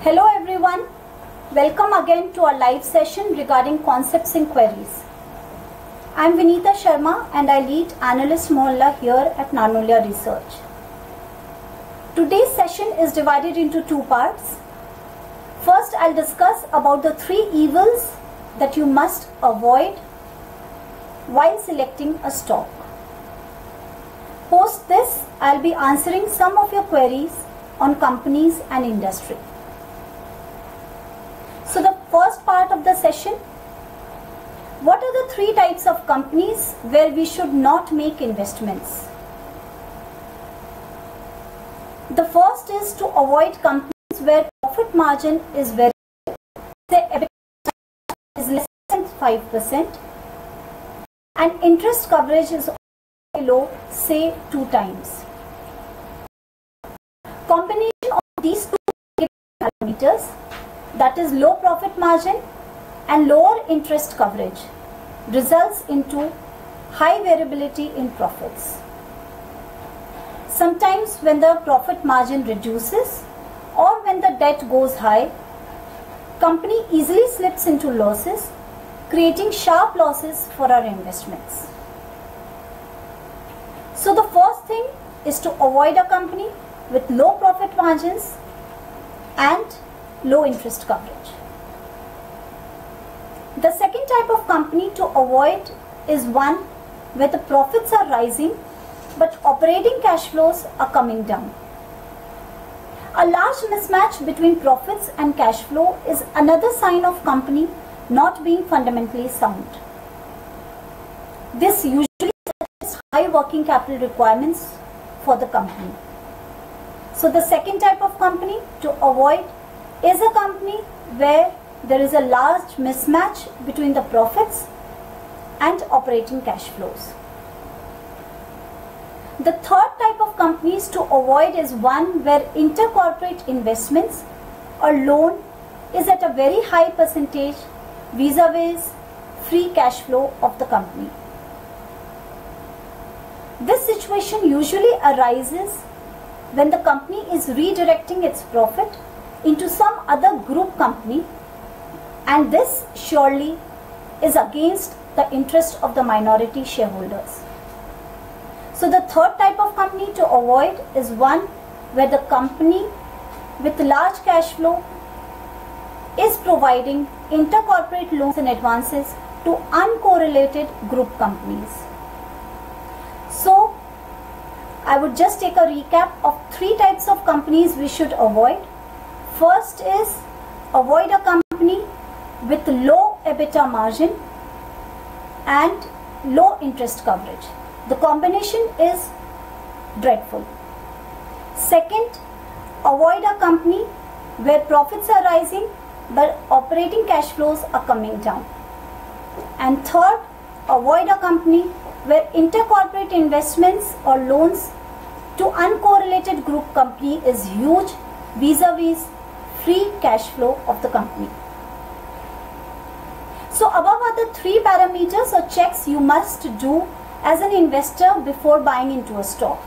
Hello everyone, welcome again to our live session regarding concepts and queries. I am Vinita Sharma and I lead Analyst Mohalla here at Narnolia Research. Today's session is divided into two parts. First, I'll discuss about the three evils that you must avoid while selecting a stock. Post this, I'll be answering some of your queries on companies and industry. So the first part of the session, what are the three types of companies where we should not make investments? The first is to avoid companies where profit margin is very low, say EBITDA is less than 5% and interest coverage is very low, say 2 times. Combination of these two parameters, that is low profit margin and lower interest coverage, results into high variability in profits. Sometimes when the profit margin reduces or when the debt goes high, company easily slips into losses, creating sharp losses for our investments. So the first thing is to avoid a company with low profit margins and low interest coverage. The second type of company to avoid is one where the profits are rising but operating cash flows are coming down. A large mismatch between profits and cash flow is another sign of company not being fundamentally sound. This usually suggests high working capital requirements for the company. So the second type of company to avoid is a company where there is a large mismatch between the profits and operating cash flows. The third type of companies to avoid is one where intercorporate investments or loan is at a very high percentage vis-a-vis free cash flow of the company. This situation usually arises when the company is redirecting its profit into some other group company, and this surely is against the interest of the minority shareholders. So the third type of company to avoid is one where the company with large cash flow is providing intercorporate loans and advances to uncorrelated group companies. So I would just take a recap of three types of companies we should avoid. First is avoid a company with low EBITDA margin and low interest coverage. The combination is dreadful. Second, avoid a company where profits are rising but operating cash flows are coming down. And third, avoid a company where intercorporate investments or loans to uncorrelated group company is huge vis-a-vis free cash flow of the company. So above are the three parameters or checks you must do as an investor before buying into a stock.